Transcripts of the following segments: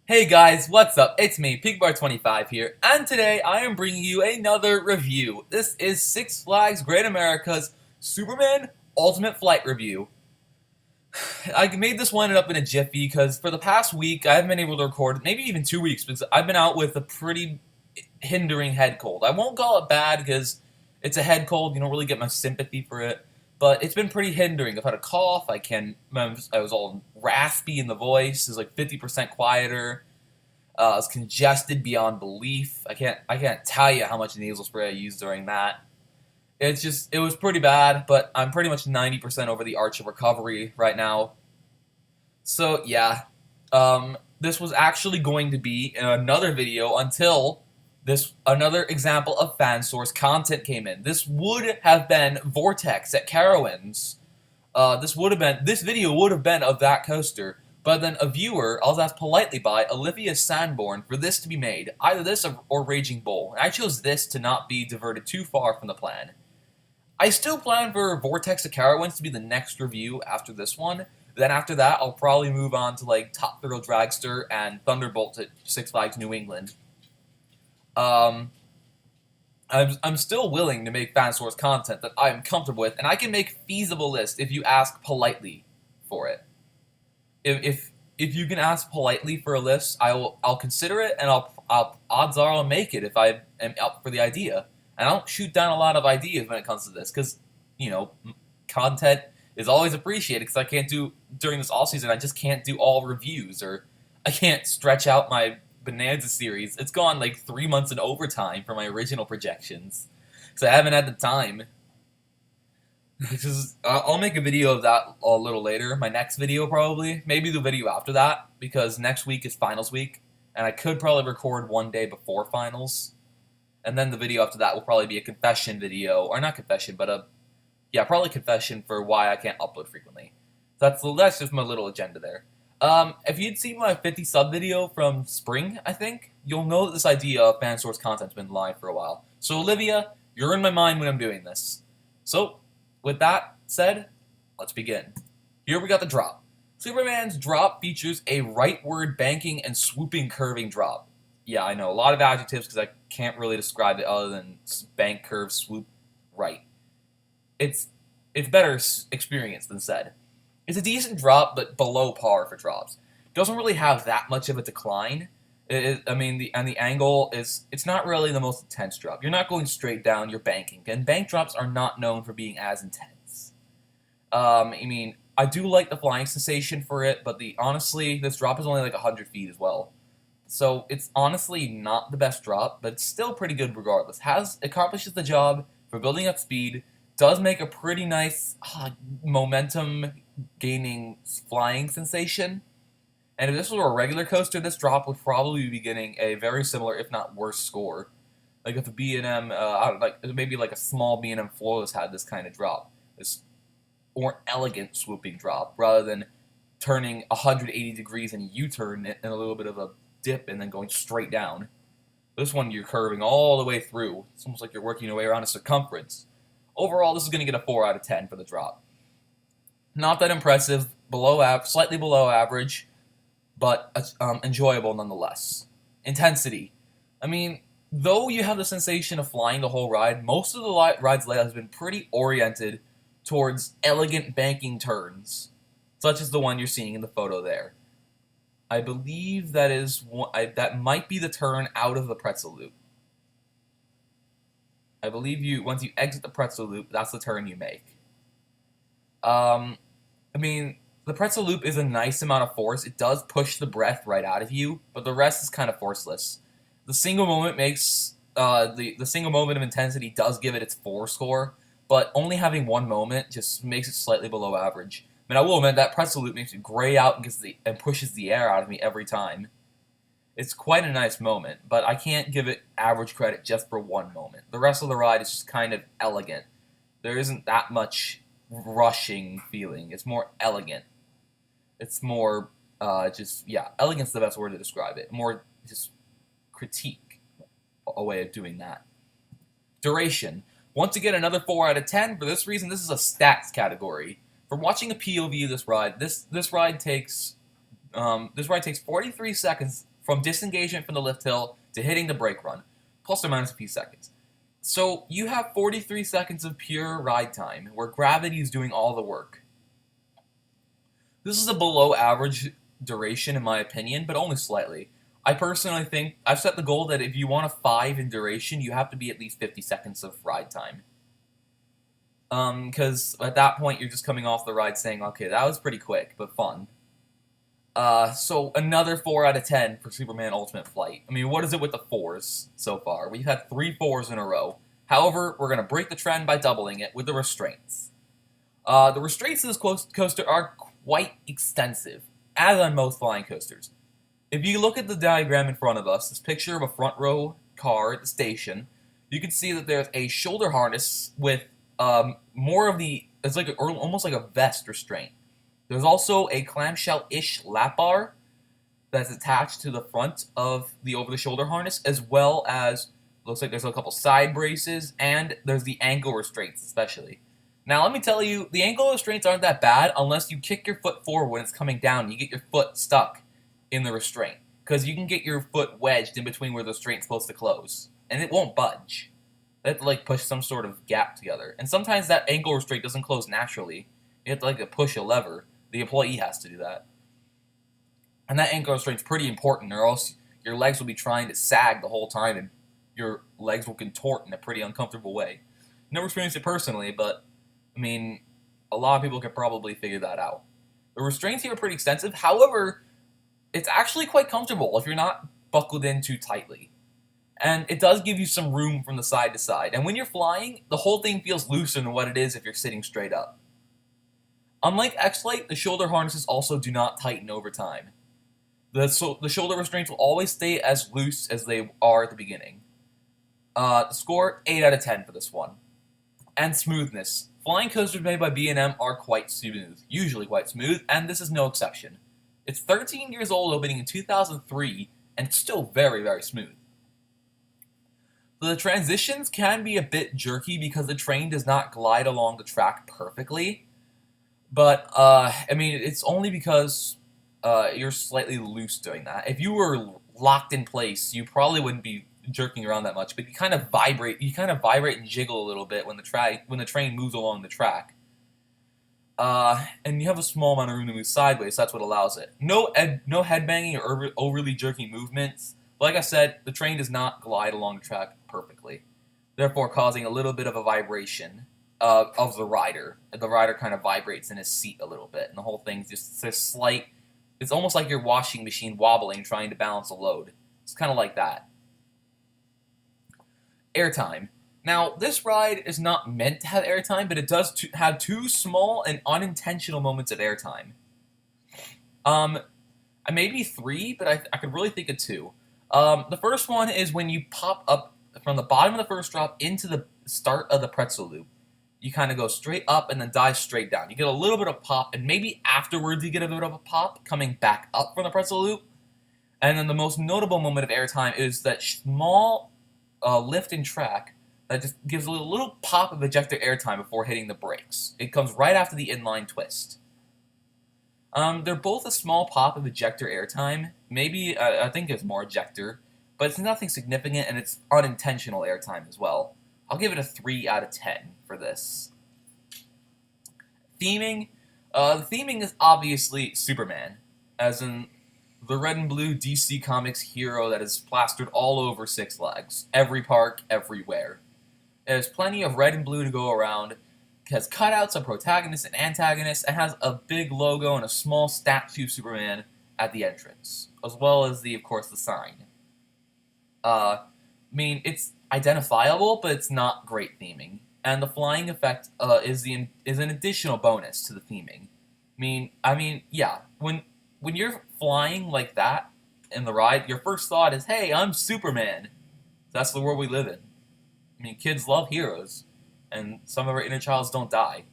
Hey guys, what's up? It's me, PigBar25 here, and today I am bringing you another review. This is Six Flags Great America's Superman Ultimate Flight Review. I made this one up in a jiffy because for the past week I haven't been able to record, maybe even 2 weeks, because I've been out with a pretty hindering head cold. I won't call it bad because it's a head cold, you don't really get much sympathy for it, but it's been pretty hindering. I've had a cough, I was all raspy in the voice, it's like 50% quieter. I was congested beyond belief. I can't tell you how much nasal spray I used during that. It was pretty bad, but I'm pretty much 90% over the arch of recovery right now. So yeah, this was actually going to be another video until another example of fan source content came in. This would have been Vortex at Carowinds. This video would have been of that coaster. But then a viewer, I was asked politely by Olivia Sanborn for this to be made, either this or Raging Bull. And I chose this to not be diverted too far from the plan. I still plan for Vortex to Carowinds to be the next review after this one. Then after that, I'll probably move on to like Top Thrill Dragster and Thunderbolt at Six Flags New England. I'm still willing to make fan source content that I'm comfortable with, and I can make feasible lists if you ask politely for it. If you can ask politely for a list, I'll consider it, and odds are I'll make it if I am up for the idea. And I don't shoot down a lot of ideas when it comes to this, because content is always appreciated. Because I can't do during this off season, I just can't do all reviews, or I can't stretch out my Bonanza series. It's gone like 3 months in overtime for my original projections, so I haven't had the time. I'll make a video of that a little later. My next video probably, maybe the video after that, because next week is finals week, and I could probably record one day before finals, and then the video after that will probably be a confession video, or not confession, but probably confession for why I can't upload frequently. So that's just my little agenda there. If you'd seen my 50 sub video from spring, I think, you'll know that this idea of fan source content's been live for a while. So Olivia, you're in my mind when I'm doing this. So, with that said, let's begin. Here we got the drop. Superman's drop features a rightward banking and swooping curving drop. Yeah, I know, a lot of adjectives because I can't really describe it other than bank, curve, swoop, right. It's better experience than said. It's a decent drop, but below par for drops. Doesn't really have that much of a decline. The angle it's not really the most intense drop. You're not going straight down, you're banking. And bank drops are not known for being as intense. I do like the flying sensation for it, but honestly, this drop is only like 100 feet as well. So it's honestly not the best drop, but it's still pretty good regardless. Accomplishes the job for building up speed, does make a pretty nice momentum gaining flying sensation. And if this was a regular coaster, this drop would probably be getting a very similar, if not worse, score. Like if a B&M, maybe like a small B&M Floorless had this kind of drop, this more elegant swooping drop, rather than turning 180 degrees and U-turn in a little bit of a dip and then going straight down. This one you're curving all the way through. It's almost like you're working your way around a circumference. Overall, this is going to get a 4 out of 10 for the drop. Not that impressive, slightly below average, but enjoyable nonetheless. Intensity. Though you have the sensation of flying the whole ride, most of the ride's layout has been pretty oriented towards elegant banking turns, such as the one you're seeing in the photo there. I believe that might be the turn out of the pretzel loop. I believe once you exit the pretzel loop, that's the turn you make. The pretzel loop is a nice amount of force. It does push the breath right out of you, but the rest is kind of forceless. The single moment makes the single moment of intensity does give it its 4 score, but only having one moment just makes it slightly below average. I will admit that pretzel loop makes me gray out and pushes the air out of me every time. It's quite a nice moment, but I can't give it average credit just for one moment. The rest of the ride is just kind of elegant. There isn't that much rushing feeling. It's more elegant. It's more elegant's the best word to describe it. More just critique, a way of doing that. Duration. Once again, another 4 out of 10. For this reason, this is a stats category. From watching a POV of this ride, this ride takes 43 seconds from disengagement from the lift hill to hitting the brake run, plus or minus a few seconds. So you have 43 seconds of pure ride time, where gravity is doing all the work. This is a below average duration in my opinion, but only slightly. I personally think I've set the goal that if you want a 5 in duration, you have to be at least 50 seconds of ride time. Because at that point you're just coming off the ride saying, okay, that was pretty quick, but fun. So another 4 out of 10 for Superman Ultimate Flight. I mean, what is it with the 4s so far? We've had 3 4s in a row. However, we're going to break the trend by doubling it with the restraints. The restraints in this coaster are quite extensive, as on most flying coasters. If you look at the diagram in front of us, this picture of a front row car at the station, you can see that there's a shoulder harness with more of the, it's like almost like a vest restraint. There's also a clamshell-ish lap bar that's attached to the front of the over-the-shoulder harness, as well as, looks like there's a couple side braces, and there's the ankle restraints especially. Now, let me tell you, the ankle restraints aren't that bad unless you kick your foot forward when it's coming down and you get your foot stuck in the restraint. Because you can get your foot wedged in between where the restraint's supposed to close, and it won't budge. They have to, like, push some sort of gap together. And sometimes that ankle restraint doesn't close naturally. You have to, like, push a lever. The employee has to do that. And that ankle restraint's pretty important, or else your legs will be trying to sag the whole time, and your legs will contort in a pretty uncomfortable way. Never experienced it personally, but, I mean, a lot of people could probably figure that out. The restraints here are pretty extensive. However, it's actually quite comfortable if you're not buckled in too tightly. And it does give you some room from the side to side. And when you're flying, the whole thing feels looser than what it is if you're sitting straight up. Unlike X-Lite, the shoulder harnesses also do not tighten over time. The shoulder restraints will always stay as loose as they are at the beginning. The score, 8 out of 10 for this one. And smoothness. Flying coasters made by B&M are quite smooth, usually quite smooth, and this is no exception. It's 13 years old, opening in 2003, and it's still very, very smooth. The transitions can be a bit jerky because the train does not glide along the track perfectly. But, I mean, it's only because you're slightly loose doing that. If you were locked in place, you probably wouldn't be jerking around that much, but you kind of vibrate and jiggle a little bit when the train moves along the track. And you have a small amount of room to move sideways, so that's what allows it. No headbanging or overly jerky movements. Like I said, the train does not glide along the track perfectly, therefore causing a little bit of a vibration of the rider. The rider kind of vibrates in his seat a little bit, and the whole thing's just a slight. It's almost like your washing machine wobbling, trying to balance a load. It's kind of like that. Airtime. Now, this ride is not meant to have airtime, but it does have 2 small and unintentional moments of airtime. Maybe 3, but I could really think of 2. The first one is when you pop up from the bottom of the first drop into the start of the pretzel loop. You kind of go straight up and then dive straight down. You get a little bit of pop, and maybe afterwards you get a bit of a pop coming back up from the pretzel loop. And then the most notable moment of airtime is that small lift and track that just gives a little pop of ejector airtime before hitting the brakes. It comes right after the inline twist. They're both a small pop of ejector airtime. Maybe, I think it's more ejector, but it's nothing significant, and it's unintentional airtime as well. I'll give it a 3 out of 10 for this. Theming. The theming is obviously Superman, as in the red and blue DC Comics hero that is plastered all over Six Flags. Every park, everywhere. There's plenty of red and blue to go around. It has cutouts of protagonists and antagonists, and has a big logo and a small statue of Superman at the entrance, as well as of course, the sign. I mean, it's identifiable, but it's not great theming. And the flying effect is an additional bonus to the theming. I mean, yeah, when you're flying like that in the ride, your first thought is, "Hey, I'm Superman." That's the world we live in. I mean, kids love heroes, and some of our inner childs don't die.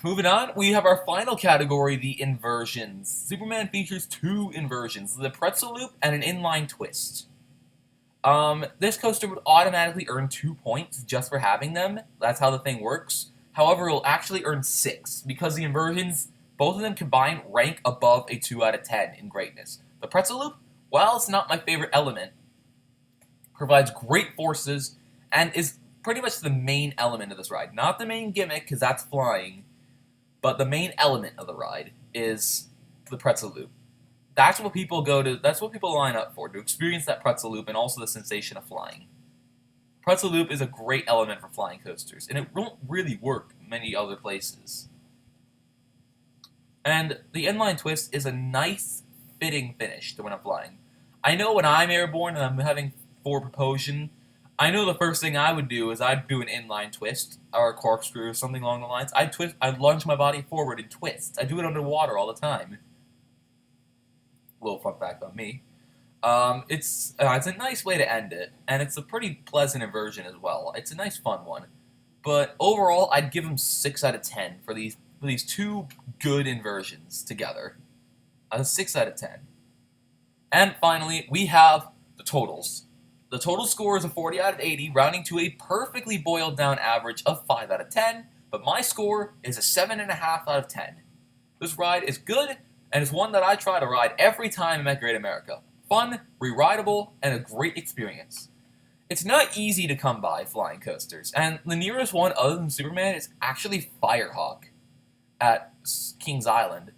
Moving on, we have our final category, the inversions. Superman features 2 inversions, the pretzel loop and an inline twist. This coaster would automatically earn 2 points just for having them. That's how the thing works. However, it will actually earn 6, because the inversions, both of them combined, rank above a 2 out of 10 in greatness. The pretzel loop, while it's not my favorite element, provides great forces and is pretty much the main element of this ride. Not the main gimmick, because that's flying, but the main element of the ride is the pretzel loop. That's what people line up for, to experience that pretzel loop and also the sensation of flying. Pretzel loop is a great element for flying coasters, and it won't really work many other places. And the inline twist is a nice, fitting finish to when I'm flying. I know when I'm airborne and I'm having forward propulsion, I know the first thing I would do is I'd do an inline twist or a corkscrew or something along the lines. I'd lunge my body forward and twist. I do it underwater all the time. Little fun fact on me. It's a nice way to end it, and it's a pretty pleasant inversion as well. It's a nice, fun one. But overall, I'd give them 6 out of 10 for these two good inversions together. A 6 out of 10. And finally, we have the totals. The total score is a 40 out of 80, rounding to a perfectly boiled down average of 5 out of 10, but my score is a 7.5 out of 10. This ride is good, and it's one that I try to ride every time I'm at Great America. Fun, re-rideable, and a great experience. It's not easy to come by flying coasters, and the nearest one other than Superman is actually Firehawk at Kings Island.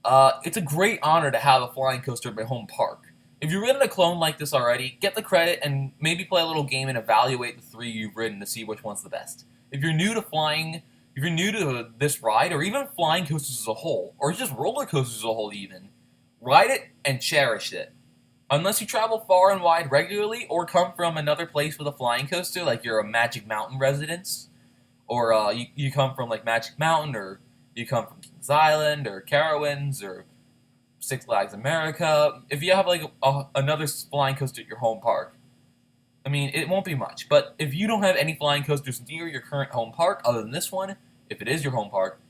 It's a great honor to have a flying coaster at my home park. If you've ridden a clone like this already, get the credit and maybe play a little game and evaluate the 3 you've ridden to see which one's the best. If you're new to flying, if you're new to this ride, or even flying coasters as a whole, or just roller coasters as a whole even, ride it and cherish it. Unless you travel far and wide regularly, or come from another place with a flying coaster, like you're a Magic Mountain resident, or you come from like Magic Mountain, or you come from Kings Island, or Carowinds, or Six Flags America. If you have like another flying coaster at your home park, I mean, it won't be much. But if you don't have any flying coasters near your current home park, other than this one, if it is your home park,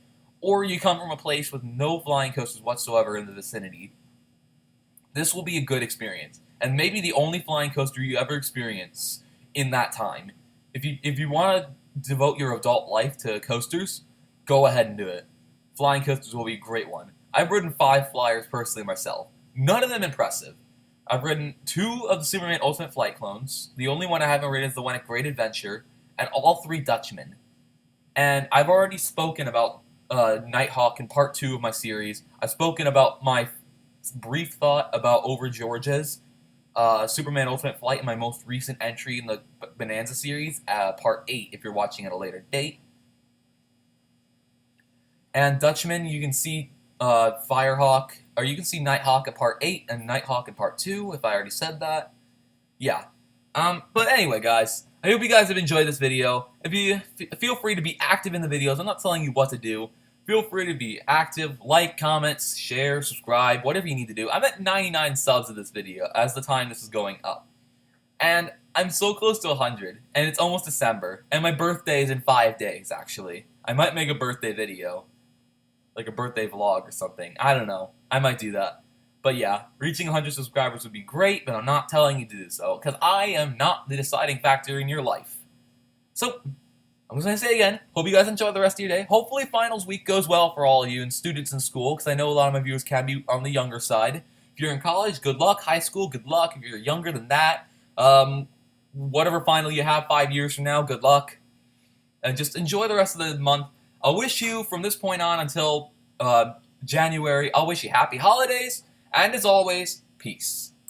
or you come from a place with no flying coasters whatsoever in the vicinity, this will be a good experience. And maybe the only flying coaster you ever experience in that time. If you want to devote your adult life to coasters, go ahead and do it. Flying coasters will be a great one. I've ridden 5 flyers personally myself. None of them impressive. I've ridden 2 of the Superman Ultimate Flight clones. The only one I haven't ridden is the one at Great Adventure, and all 3 Dutchmen. And I've already spoken about Nighthawk in part 2 of my series. I've spoken about my brief thought about Over George's Superman Ultimate Flight in my most recent entry in the Bonanza series, part 8, if you're watching at a later date. And Dutchman, you can see Firehawk, or you can see Nighthawk at part 8 and Nighthawk at part 2, if I already said that. Yeah. But anyway, guys, I hope you guys have enjoyed this video. If you feel free to be active in the videos. I'm not telling you what to do. Feel free to be active, like, comments, share, subscribe, whatever you need to do. I'm at 99 subs of this video as the time this is going up. And I'm so close to 100, and it's almost December, and my birthday is in 5 days, actually. I might make a birthday video. Like a birthday vlog or something. I don't know. I might do that. But yeah, reaching 100 subscribers would be great, but I'm not telling you to do so, because I am not the deciding factor in your life. So, I'm just going to say again, hope you guys enjoy the rest of your day. Hopefully finals week goes well for all of you and students in school, because I know a lot of my viewers can be on the younger side. If you're in college, good luck. High school, good luck. If you're younger than that, whatever final you have 5 years from now, good luck. And just enjoy the rest of the month. I'll wish you, from this point on until January, I'll wish you happy holidays, and as always, peace.